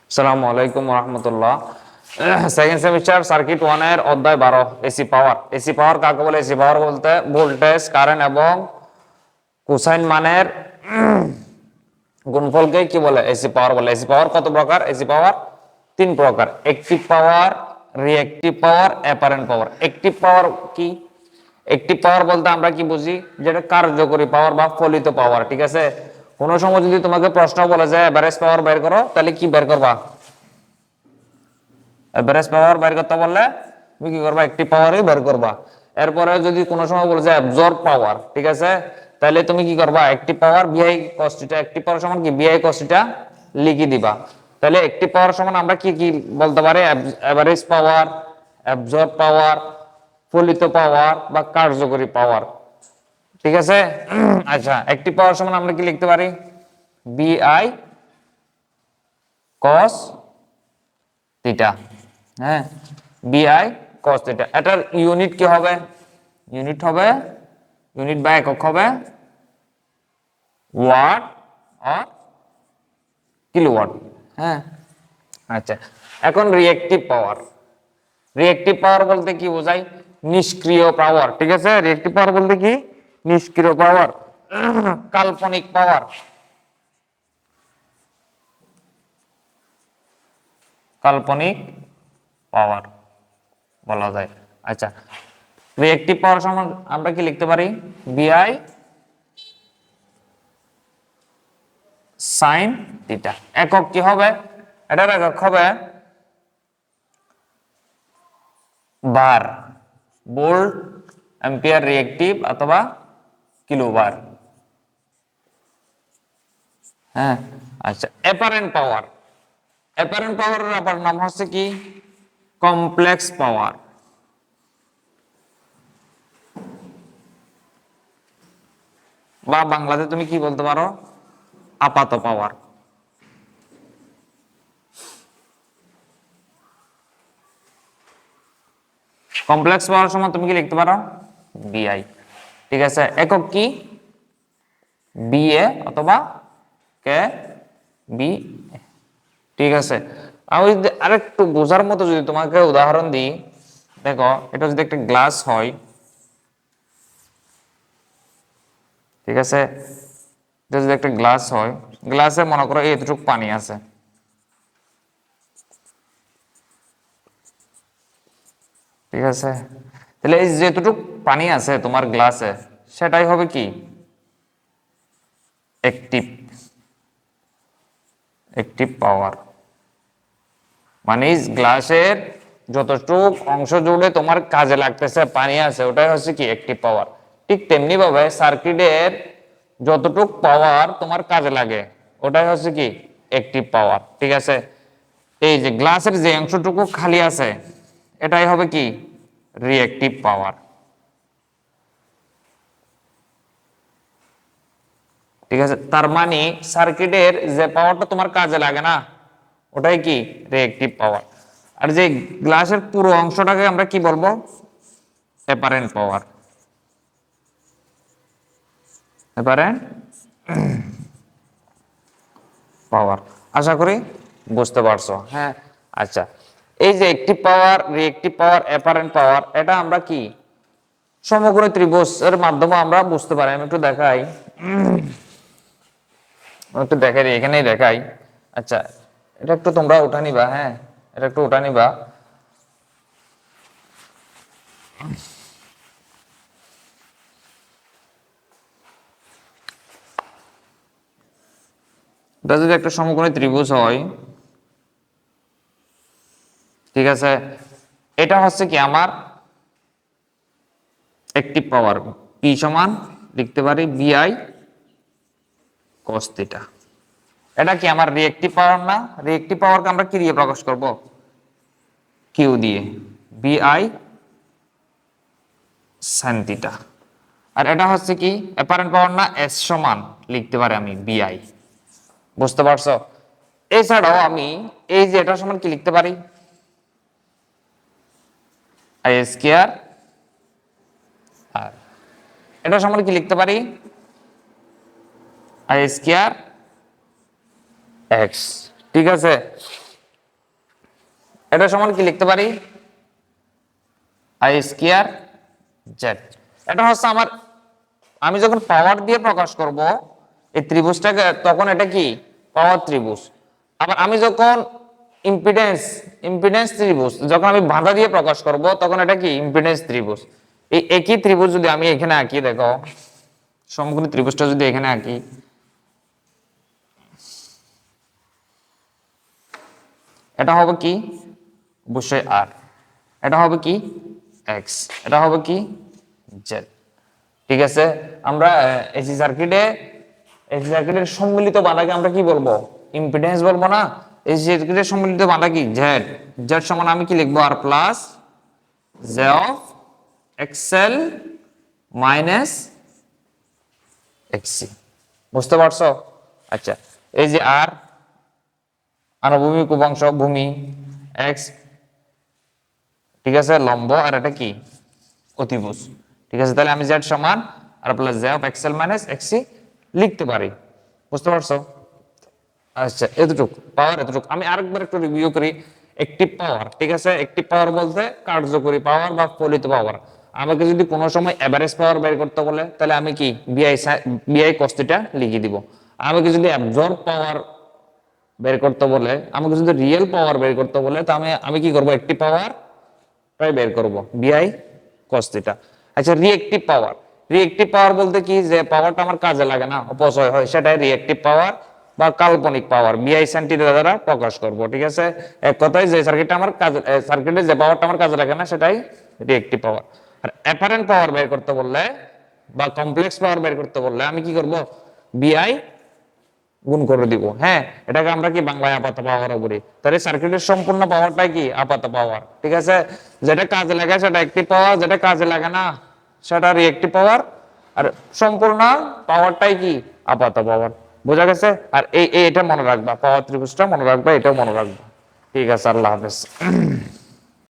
আসসালামু আলাইকুম রাহমাতুল্লাহ। সেকেন্ড সেমিস্টার সার্কিট 1 এর অধ্যায় 12 এসি পাওয়ার। এসি পাওয়ার কাকে বলে? এসি পাওয়ার বলতে ভোল্টেজ, কারেন্ট এবং কোসাইন মানের গুণফলকে কি বলে? এসি পাওয়ার বলে। এসি পাওয়ার কত প্রকার? এসি পাওয়ার তিন প্রকার: অ্যাকটিভ পাওয়ার, রিঅ্যাকটিভ পাওয়ার, অ্যাপারেন্ট পাওয়ার। অ্যাকটিভ পাওয়ার কি? অ্যাকটিভ পাওয়ার বলতে আমরা কি বুঝি? যেটা কার্যকরী পাওয়ার বা ফলিত পাওয়ার। ঠিক আছে, কোন সময় যদি তোমাকে প্রশ্ন বলে যে এভারেজ পাওয়ার বের করো, তাহলে কি বের করবা? এভারেজ পাওয়ার বের করতে বললে তুমি কি করবা? অ্যাকটিভ পাওয়ারই বের করবা। এরপরে যদি কোনো সময় বলে যে অ্যাবজর্ব পাওয়ার, ঠিক আছে, তাহলে তুমি কি করবা? অ্যাকটিভ পাওয়ার বিআই cos θ। অ্যাকটিভ পাওয়ার সমান কি? বিআই cos θ লিখে দিবা। তাহলে অ্যাকটিভ পাওয়ার সমান আমরা কি কি বলতে পারি? এভারেজ পাওয়ার, অ্যাবজর্ব পাওয়ার, ফলিত পাওয়ার বা কার্যকরী পাওয়ার। ঠিক আছে। আচ্ছা, অ্যাকটিভ পাওয়ার সমান আমরা কি লিখতে পারি? বিআই cos θ। হ্যাঁ, বিআই cos θ। এটার ইউনিট কি হবে? ইউনিট হবে, ইউনিট বা একক হবে ওয়াট আর কিলোওয়াট। হ্যাঁ, আচ্ছা। এখন রিঅ্যাকটিভ পাওয়ার। রিঅ্যাকটিভ পাওয়ার বলতে কি বোঝায়? নিষ্ক্রিয় পাওয়ার। ঠিক আছে, রিঅ্যাকটিভ পাওয়ার বলতে কি? নিষ্ক্রিয় পাওয়ার, কাল্পনিক পাওয়ার। কাল্পনিক পাওয়ার বলা যায়। আচ্ছা, রিঅ্যাকটিভ পাওয়ার সমান আমরা কি লিখতে পারি? বিআই সাইন থিটা। একক কি হবে? এটার একক হবে বার, ভোল্ট, অ্যাম্পিয়ার রিঅ্যাকটিভ অথবা কিলোবার। হ্যাঁ, আচ্ছা। Apparent power. অ্যাপারেন্ট পাওয়ারের আবার নাম হচ্ছে কি? কমপ্লেক্স পাওয়ার বা বাংলাতে তুমি কি বলতে পারো? আপাত পাওয়ার। কমপ্লেক্স পাওয়ার সমান তুমি কি লিখতে পারো? বিআই। ঠিক আছে, একক কি? বিএ অথবা কে বি। ঠিক আছে, আমি যদি আরেকটু বোঝার মতো যদি তোমাকে উদাহরণ দিই, দেখো, এটা যদি একটা গ্লাস হয়, ঠিক আছে, এটা যদি একটা গ্লাস হয়, গ্লাসে মনে করো এতটুকু পানি আছে। ঠিক আছে, তাহলে এই যেটুকু পানি আছে তোমার গ্লাসে, সেটাই হবে কি? অ্যাকটিভ, অ্যাকটিভ পাওয়ার। মানে গ্লাসের যতটুকু অংশ জুড়ে তোমার কাজে লাগতেছে পানি আছে, ওটাই হচ্ছে কি? অ্যাকটিভ পাওয়ার। ঠিক তেমনি ভাবে সার্কিটের যতটুকু পাওয়ার তোমার কাজে লাগে, ওটাই হচ্ছে কি? অ্যাকটিভ পাওয়ার। ঠিক আছে, এই যে গ্লাসের যে অংশটুকু খালি আছে, এটাই হবে কি? রিঅ্যাকটিভ পাওয়ার। ঠিক আছে, তার মানে সার্কিটের যে পাওয়ারটা তোমার কাজে লাগে না, ওটাই কি? রিঅ্যাকটিভ পাওয়ার। আর যে গ্লাসের পুরো অংশটাকে আমরা কি বলবো? Apparent power. Apparent power. আশা করি বুঝতে পারছো। হ্যাঁ, আচ্ছা। এই যে অ্যাকটিভ পাওয়ার, রিঅ্যাকটিভ পাওয়ার, অ্যাপারেন্ট পাওয়ার, এটা আমরা কি সমগ্র ত্রিভুজের মাধ্যমে আমরা বুঝতে পারি। আমি একটু দেখাই, একটু দেখাই, এখানেই দেখাই। আচ্ছা, এটা একটু তোমরা উঠা নিবা। হ্যাঁ, এটা একটু উঠা নিবা। এটা যদি একটা সমকোণী ত্রিভুজ হয়, ঠিক আছে, এটা হচ্ছে কি আমার অ্যাকটিভ পাওয়ার। পি সমান লিখতে পারি বিআই cos θ। এটা কি আমার রিঅ্যাকটিভ পাওয়ার না? রিঅ্যাকটিভ পাওয়ারকে আমরা কি দিয়ে প্রকাশ করব? কিউ দিয়ে, বিআই sin θ। আর এটা হচ্ছে কি? অ্যাপারেন্ট পাওয়ার না? এস সমান লিখতে পারি আমি বিআই। বুঝতে পারছো? এছাড়াও আমি এই যে এটা সমান কি লিখতে পারি? I square. আর এটা সমান কি লিখতে পারি? I square x. ঠিক আছে, এটা সমান কি লিখতে পারি আই স্কয়ার জেড। এটা হচ্ছে আমার, আমি যখন পাওয়ার দিয়ে প্রকাশ করব এই ত্রিভুজটাকে তখন এটা কি পাওয়ার ত্রিভুজ। আবার আমি যখন ইম্পিডেন্স ত্রিভুজ যখন আমি বাধা দিয়ে প্রকাশ করব তখন এটা কি ইম্পিডেন্স ত্রিভুজ। এই একই ত্রিভুজ যদি আমি এখানে আঁকি, দেখো সমকোণী ত্রিভুজটা যদি এখানে আঁকি, এটা হবে কি অবশ্যই আর, এটা হবে কি এক্স, এটা হবে কি জেড। ঠিক আছে, আমরা এসি সার্কিটের সম্মিলিত বাধাকে আমরা কি বলবো ইম্পিডেন্স বলবো না। এসি সার্কিটের সম্মিলিত বাধা কি জেড। জেড সমান আমি কি লিখবো R plus J of XL minus XC. বুঝতে পারছো? আচ্ছা, এই যে আর আনুভূমিক উপাংশ ভূমি এক্স, ঠিক আছে, লম্ব, আর এটা কি অতিভুজ। ঠিক আছে, তাহলে আমি জেড সমান R plus J of XL minus XC লিখতে পারি। বুঝতে পারছো? আচ্ছা, এতটুকু পাওয়ার, এতটুকু আমি আরেকবার একটু রিভিউ করি। একটিভ পাওয়ার, ঠিক আছে, একটিভ পাওয়ার বলতে কার্যকরী পাওয়ার বা ফলিত পাওয়ার। আমাকে যদি কোনো সময় এভারেজ পাওয়ার বের করতে বলে তাহলে আমি কি বিআই cos θ লিখে দিব। আমাকে যদি অ্যাবজর্ব পাওয়ার বের করতে বলে, আমাকে যদি রিয়েল পাওয়ার বের করতে বলে, তো আমি কি করব একটিভ পাওয়ার বের করব বিআই cos θ। আচ্ছা, রিঅ্যাক্টিভ পাওয়ার বলতে কি, যে পাওয়ারটা আমার কাজে লাগে না, অপচয় হয়, সেটাই রিঅ্যাক্টিভ পাওয়ার বা কাল্পনিক পাওয়ার বিআই sin θ দ্বারা প্রকাশ করব। ঠিক আছে, এক কথায় যে সার্কিটে যে পাওয়ারটা আমার কাজে লাগে না সেটাই রিঅ্যাক্টিভ পাওয়ার। আর অ্যাপারেন্ট পাওয়ার বের করতে বললে বা কমপ্লেক্স পাওয়ার বের করতে বললে আমি কি করব বিআই গুণ করে দিব। হ্যাঁ, এটাকে আমরা কি বাংলায় আপাত পাওয়ার বলি। তাহলে সার্কিটের সম্পূর্ণ পাওয়ারটাই কি আপাত পাওয়ার। ঠিক আছে, যেটা কাজে লাগে সেটা অ্যাক্টিভ পাওয়ার, যেটা কাজে লাগে না সেটা রিঅ্যাক্টিভ পাওয়ার, আর সম্পূর্ণ পাওয়ারটাই কি আপাত পাওয়ার। বোঝা গেছে? আর এটা মনে রাখবা, পাওয়ার ত্রিভুজটা মনে রাখবা, এটাও মনে রাখবা। ঠিক আছে, আল্লাহ হাফেজ।